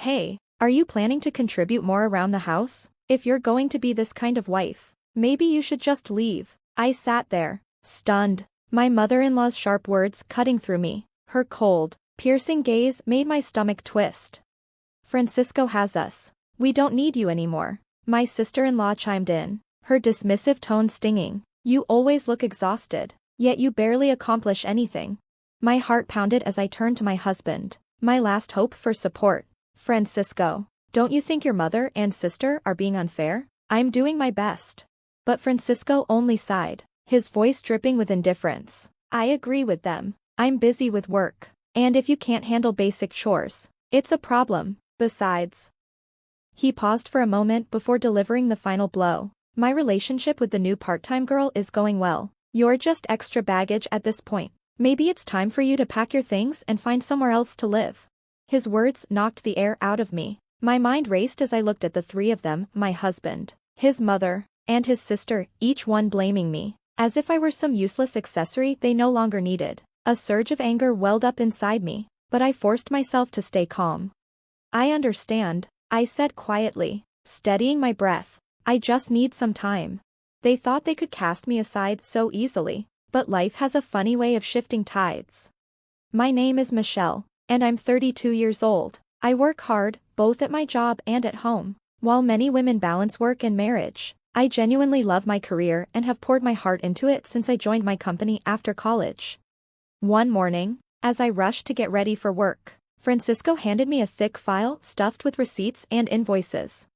Hey, are you planning to contribute more around the house? If you're going to be this kind of wife, maybe you should just leave. I sat there, stunned, my mother-in-law's sharp words cutting through me. Her cold, piercing gaze made my stomach twist. Francisco has us. We don't need you anymore. My sister-in-law chimed in, her dismissive tone stinging. You always look exhausted, yet you barely accomplish anything. My heart pounded as I turned to my husband, my last hope for support. Francisco, don't you think your mother and sister are being unfair? I'm doing my best. But Francisco only sighed, his voice dripping with indifference. I agree with them. I'm busy with work. And if you can't handle basic chores, it's a problem. Besides. He paused for a moment before delivering the final blow. My relationship with the new part-time girl is going well. You're just extra baggage at this point. Maybe it's time for you to pack your things and find somewhere else to live. His words knocked the air out of me. My mind raced as I looked at the three of them, my husband, his mother, and his sister, each one blaming me, as if I were some useless accessory they no longer needed. A surge of anger welled up inside me, but I forced myself to stay calm. I understand, I said quietly, steadying my breath. I just need some time. They thought they could cast me aside so easily, but life has a funny way of shifting tides. My name is Michelle, and I'm 32 years old. I work hard, both at my job and at home. While many women balance work and marriage, I genuinely love my career and have poured my heart into it since I joined my company after college. One morning, as I rushed to get ready for work, Francisco handed me a thick file stuffed with receipts and invoices.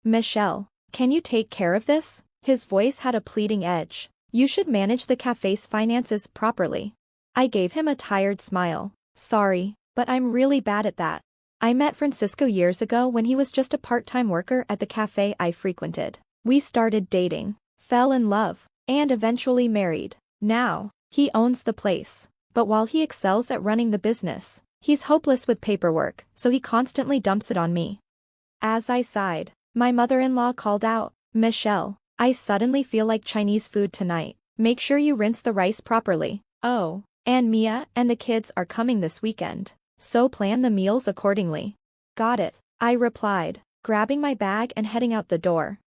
Michelle, can you take care of this? His voice had a pleading edge. You should manage the cafe's finances properly. I gave him a tired smile. Sorry, but I'm really bad at that. I met Francisco years ago when he was just a part-time worker at the cafe I frequented. We started dating, fell in love, and eventually married. Now, he owns the place. But while he excels at running the business, he's hopeless with paperwork, so he constantly dumps it on me. As I sighed, my mother-in-law called out, Michelle, I suddenly feel like Chinese food tonight. Make sure you rinse the rice properly. Oh, and Mia and the kids are coming this weekend, so plan the meals accordingly. Got it, I replied, grabbing my bag and heading out the door.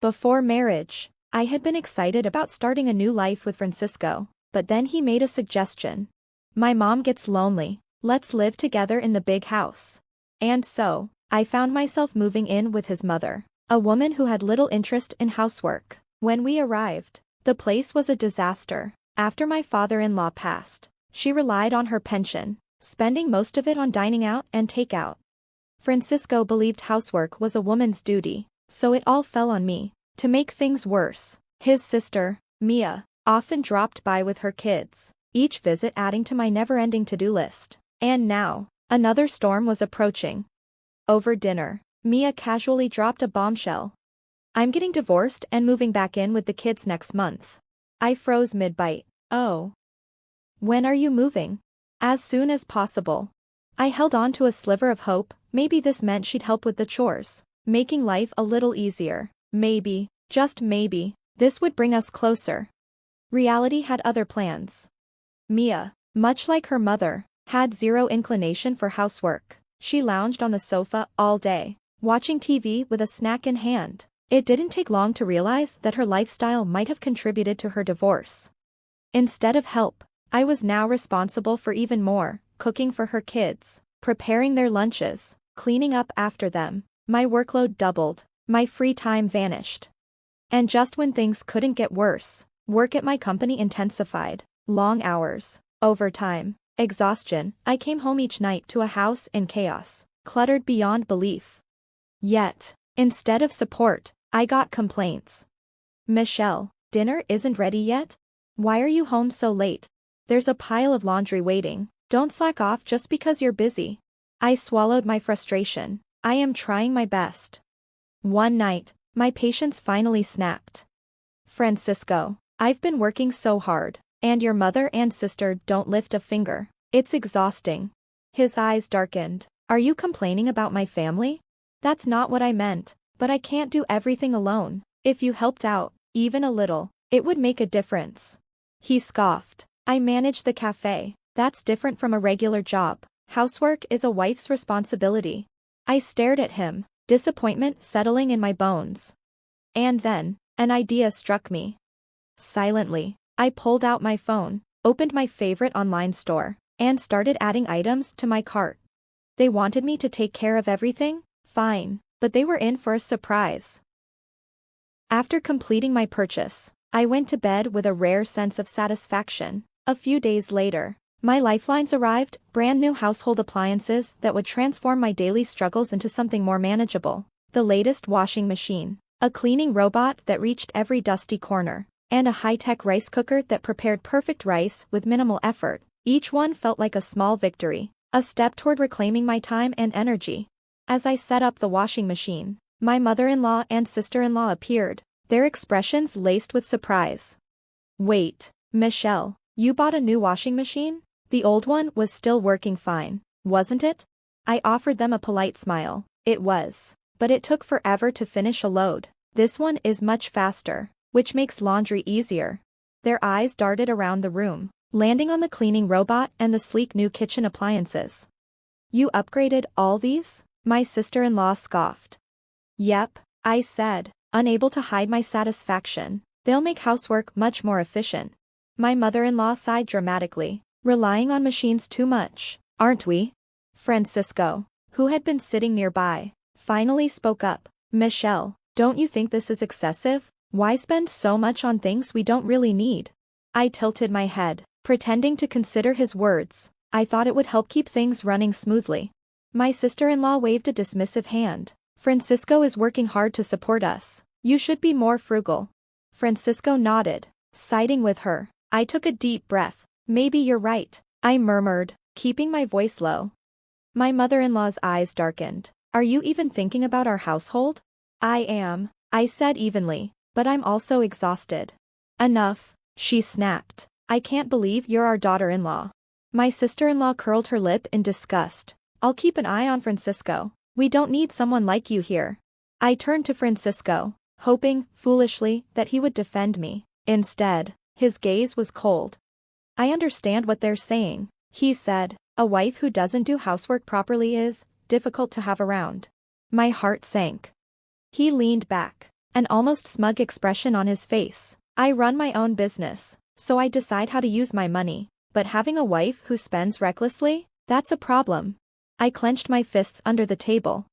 Before marriage, I had been excited about starting a new life with Francisco, but then he made a suggestion. My mom gets lonely, let's live together in the big house. And so, I found myself moving in with his mother, a woman who had little interest in housework. When we arrived, the place was a disaster. After my father-in-law passed, she relied on her pension, spending most of it on dining out and takeout. Francisco believed housework was a woman's duty, so it all fell on me. To make things worse, his sister, Mia, often dropped by with her kids, each visit adding to my never-ending to-do list. And now, another storm was approaching. Over dinner, Mia casually dropped a bombshell. I'm getting divorced and moving back in with the kids next month. I froze mid-bite. Oh. When are you moving? As soon as possible. I held on to a sliver of hope. Maybe this meant she'd help with the chores, making life a little easier. Maybe, just maybe, this would bring us closer. Reality had other plans. Mia, much like her mother, had zero inclination for housework. She lounged on the sofa all day, watching TV with a snack in hand. It didn't take long to realize that her lifestyle might have contributed to her divorce. Instead of help, I was now responsible for even more, cooking for her kids, preparing their lunches, cleaning up after them. My workload doubled, my free time vanished. And just when things couldn't get worse, work at my company intensified. Long hours, overtime, exhaustion. I came home each night to a house in chaos, cluttered beyond belief. Yet, instead of support, I got complaints. Michelle, dinner isn't ready yet? Why are you home so late? There's a pile of laundry waiting. Don't slack off just because you're busy. I swallowed my frustration. I am trying my best. One night, my patience finally snapped. Francisco, I've been working so hard, and your mother and sister don't lift a finger. It's exhausting. His eyes darkened. Are you complaining about my family? That's not what I meant, but I can't do everything alone. If you helped out, even a little, it would make a difference. He scoffed. I manage the cafe. That's different from a regular job. Housework is a wife's responsibility. I stared at him, disappointment settling in my bones. And then, an idea struck me. Silently, I pulled out my phone, opened my favorite online store, and started adding items to my cart. They wanted me to take care of everything? Fine, but they were in for a surprise. After completing my purchase, I went to bed with a rare sense of satisfaction. A few days later, my lifelines arrived, brand new household appliances that would transform my daily struggles into something more manageable. The latest washing machine, a cleaning robot that reached every dusty corner, and a high-tech rice cooker that prepared perfect rice with minimal effort. Each one felt like a small victory, a step toward reclaiming my time and energy. As I set up the washing machine, my mother-in-law and sister-in-law appeared, their expressions laced with surprise. "Wait, Michelle, you bought a new washing machine? The old one was still working fine, wasn't it?" I offered them a polite smile. "It was, but it took forever to finish a load. This one is much faster, which makes laundry easier." Their eyes darted around the room, landing on the cleaning robot and the sleek new kitchen appliances. "You upgraded all these?" my sister-in-law scoffed. "Yep," I said, unable to hide my satisfaction. "They'll make housework much more efficient." My mother-in-law sighed dramatically. "Relying on machines too much, aren't we?" Francisco, who had been sitting nearby, finally spoke up. "Michelle, don't you think this is excessive? Why spend so much on things we don't really need?" I tilted my head, pretending to consider his words. I thought it would help keep things running smoothly. My sister-in-law waved a dismissive hand. "Francisco is working hard to support us. You should be more frugal." Francisco nodded, siding with her. I took a deep breath. "Maybe you're right," I murmured, keeping my voice low. My mother-in-law's eyes darkened. "Are you even thinking about our household?" "I am," I said evenly, "but I'm also exhausted." "Enough," she snapped. "I can't believe you're our daughter-in-law." My sister-in-law curled her lip in disgust. "I'll keep an eye on Francisco. We don't need someone like you here." I turned to Francisco, hoping, foolishly, that he would defend me. Instead, his gaze was cold. "I understand what they're saying," he said. "A wife who doesn't do housework properly is difficult to have around." My heart sank. He leaned back, an almost smug expression on his face. "I run my own business, so I decide how to use my money. But having a wife who spends recklessly? That's a problem." I clenched my fists under the table.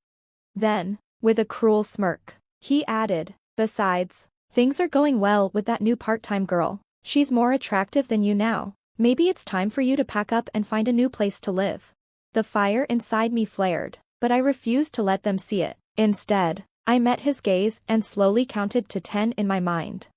Then, with a cruel smirk, he added, "Besides, things are going well with that new part-time girl. She's more attractive than you now. Maybe it's time for you to pack up and find a new place to live." The fire inside me flared, but I refused to let them see it. Instead, I met his gaze and slowly counted to 10 in my mind.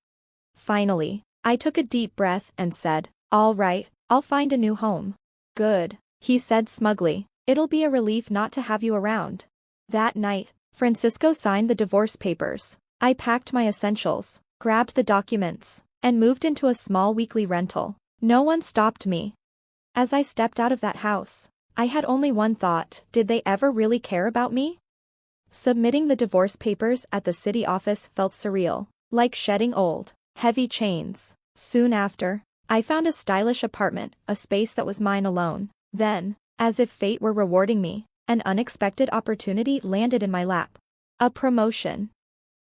Finally, I took a deep breath and said, "All right, I'll find a new home." "Good," he said smugly. "It'll be a relief not to have you around." That night, Francisco signed the divorce papers. I packed my essentials, grabbed the documents, and moved into a small weekly rental. No one stopped me. As I stepped out of that house, I had only one thought: did they ever really care about me? Submitting the divorce papers at the city office felt surreal, like shedding old, heavy chains. Soon after, I found a stylish apartment, a space that was mine alone. Then, as if fate were rewarding me, an unexpected opportunity landed in my lap. A promotion.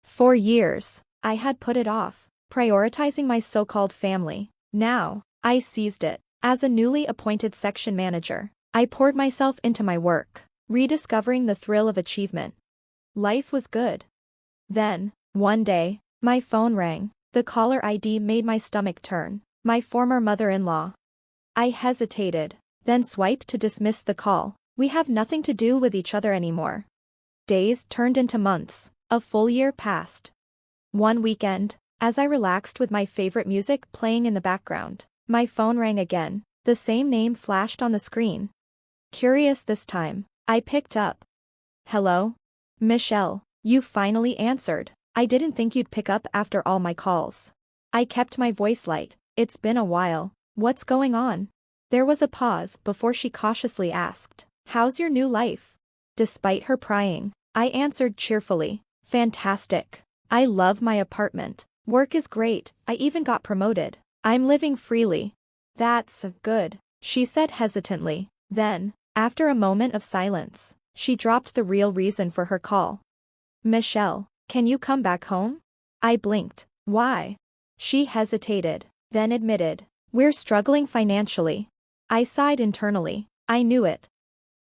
For years, I had put it off, prioritizing my so-called family. Now, I seized it. As a newly appointed section manager, I poured myself into my work, rediscovering the thrill of achievement. Life was good. Then, one day, my phone rang. The caller ID made my stomach turn. My former mother-in-law. I hesitated, then swiped to dismiss the call. "We have nothing to do with each other anymore." Days turned into months. A full year passed. One weekend, as I relaxed with my favorite music playing in the background, my phone rang again. The same name flashed on the screen. Curious this time, I picked up. "Hello? Michelle, you finally answered. I didn't think you'd pick up after all my calls." I kept my voice light. "It's been a while. What's going on?" There was a pause before she cautiously asked, "How's your new life?" Despite her prying, I answered cheerfully, "Fantastic. I love my apartment. Work is great. I even got promoted. I'm living freely." "That's good," she said hesitantly. Then, after a moment of silence, She dropped the real reason for her call. Michelle, can you come back home? I blinked. Why? She hesitated, then admitted. We're struggling financially. I sighed internally. I knew it.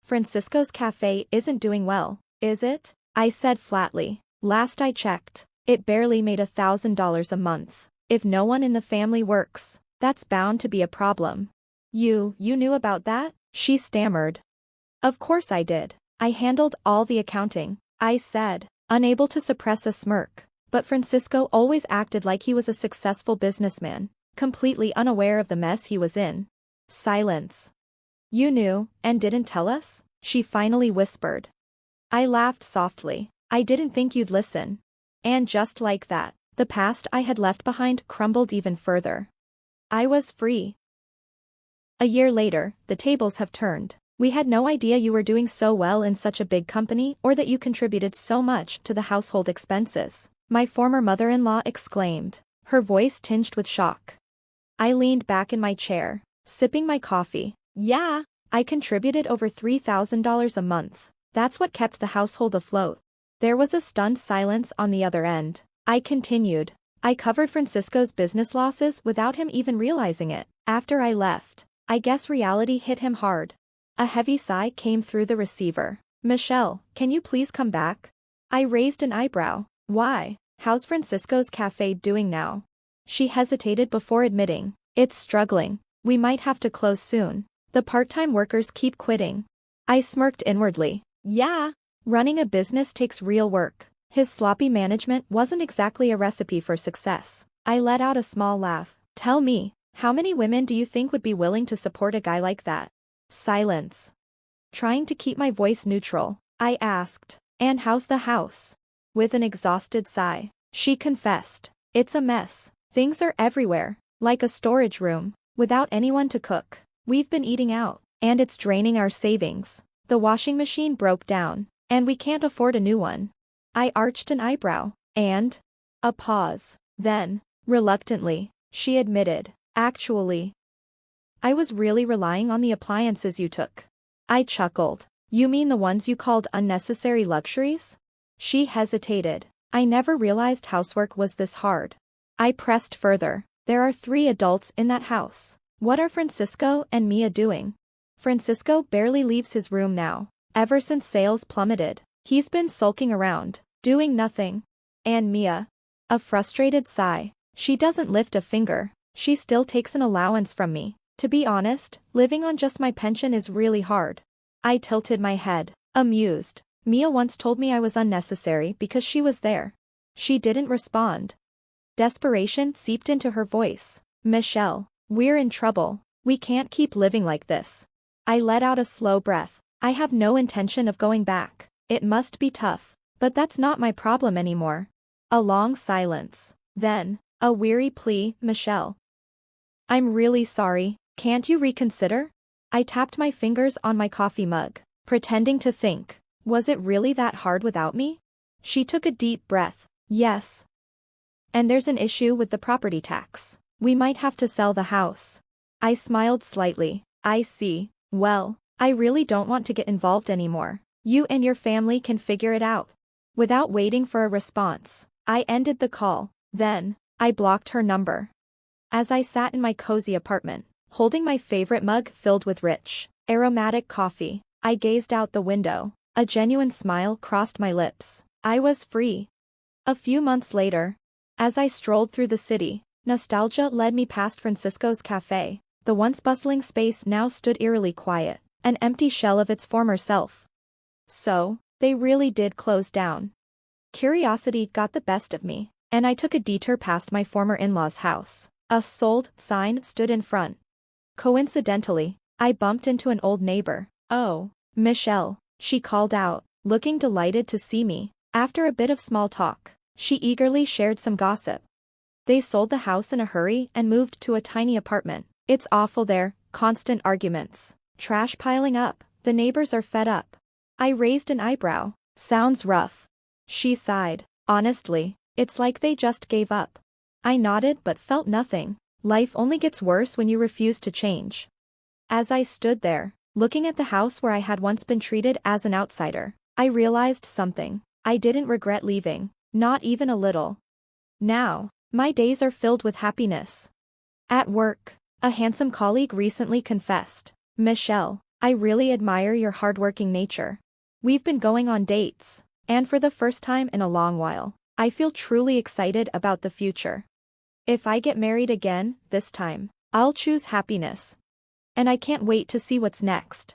Francisco's cafe isn't doing well, is it? I said flatly. Last I checked, it barely made $1,000 a month. If no one in the family works, that's bound to be a problem. You knew about that? She stammered. Of course I did. I handled all the accounting, I said, unable to suppress a smirk. But Francisco always acted like he was a successful businessman, completely unaware of the mess he was in. Silence. You knew, and didn't tell us? She finally whispered. I laughed softly. I didn't think you'd listen. And just like that, the past I had left behind crumbled even further. I was free. A year later, the tables have turned. We had no idea you were doing so well in such a big company or that you contributed so much to the household expenses, my former mother-in-law exclaimed, her voice tinged with shock. I leaned back in my chair, sipping my coffee. Yeah, I contributed over $3,000 a month. That's what kept the household afloat. There was a stunned silence on the other end. I continued. I covered Francisco's business losses without him even realizing it. After I left, I guess reality hit him hard. A heavy sigh came through the receiver. Michelle, can you please come back? I raised an eyebrow. Why? How's Francisco's cafe doing now? She hesitated before admitting. It's struggling. We might have to close soon. The part-time workers keep quitting. I smirked inwardly. Yeah. Running a business takes real work. His sloppy management wasn't exactly a recipe for success. I let out a small laugh. Tell me, how many women do you think would be willing to support a guy like that? Silence. Trying to keep my voice neutral, I asked, and how's the house? With an exhausted sigh, she confessed. It's a mess. Things are everywhere, like a storage room, without anyone to cook. We've been eating out, and it's draining our savings. The washing machine broke down, and we can't afford a new one. I arched an eyebrow, and a pause. Then, reluctantly, she admitted, actually, I was really relying on the appliances you took. I chuckled. You mean the ones you called unnecessary luxuries? She hesitated. I never realized housework was this hard. I pressed further. There are 3 adults in that house. What are Francisco and Mia doing? Francisco barely leaves his room now. Ever since sales plummeted, he's been sulking around, doing nothing. And Mia? A frustrated sigh. She doesn't lift a finger. She still takes an allowance from me. To be honest, living on just my pension is really hard. I tilted my head, amused. Mia once told me I was unnecessary because she was there. She didn't respond. Desperation seeped into her voice. Michelle, we're in trouble. We can't keep living like this. I let out a slow breath. I have no intention of going back. It must be tough, but that's not my problem anymore. A long silence. Then, a weary plea, Michelle. I'm really sorry. Can't you reconsider? I tapped my fingers on my coffee mug, pretending to think. Was it really that hard without me? She took a deep breath. Yes. And there's an issue with the property tax. We might have to sell the house. I smiled slightly. I see. Well, I really don't want to get involved anymore. You and your family can figure it out. Without waiting for a response, I ended the call. Then, I blocked her number. As I sat in my cozy apartment, holding my favorite mug filled with rich, aromatic coffee, I gazed out the window. A genuine smile crossed my lips. I was free. A few months later, as I strolled through the city, nostalgia led me past Francisco's cafe. The once bustling space now stood eerily quiet, an empty shell of its former self. So, they really did close down. Curiosity got the best of me, and I took a detour past my former in-laws' house. A sold sign stood in front. Coincidentally, I bumped into an old neighbor. Oh, Michelle, she called out, looking delighted to see me. After a bit of small talk, she eagerly shared some gossip. They sold the house in a hurry and moved to a tiny apartment. It's awful there, constant arguments, trash piling up, the neighbors are fed up. I raised an eyebrow. Sounds rough. She sighed. Honestly, it's like they just gave up. I nodded but felt nothing. Life only gets worse when you refuse to change. As I stood there, Looking at the house where I had once been treated as an outsider, I realized something. I didn't regret leaving, not even a little. Now, my days are filled with happiness. At work, a handsome colleague recently confessed, "Michelle, I really admire your hardworking nature. We've been going on dates, and for the first time in a long while, I feel truly excited about the future. If I get married again, this time, I'll choose happiness. And I can't wait to see what's next."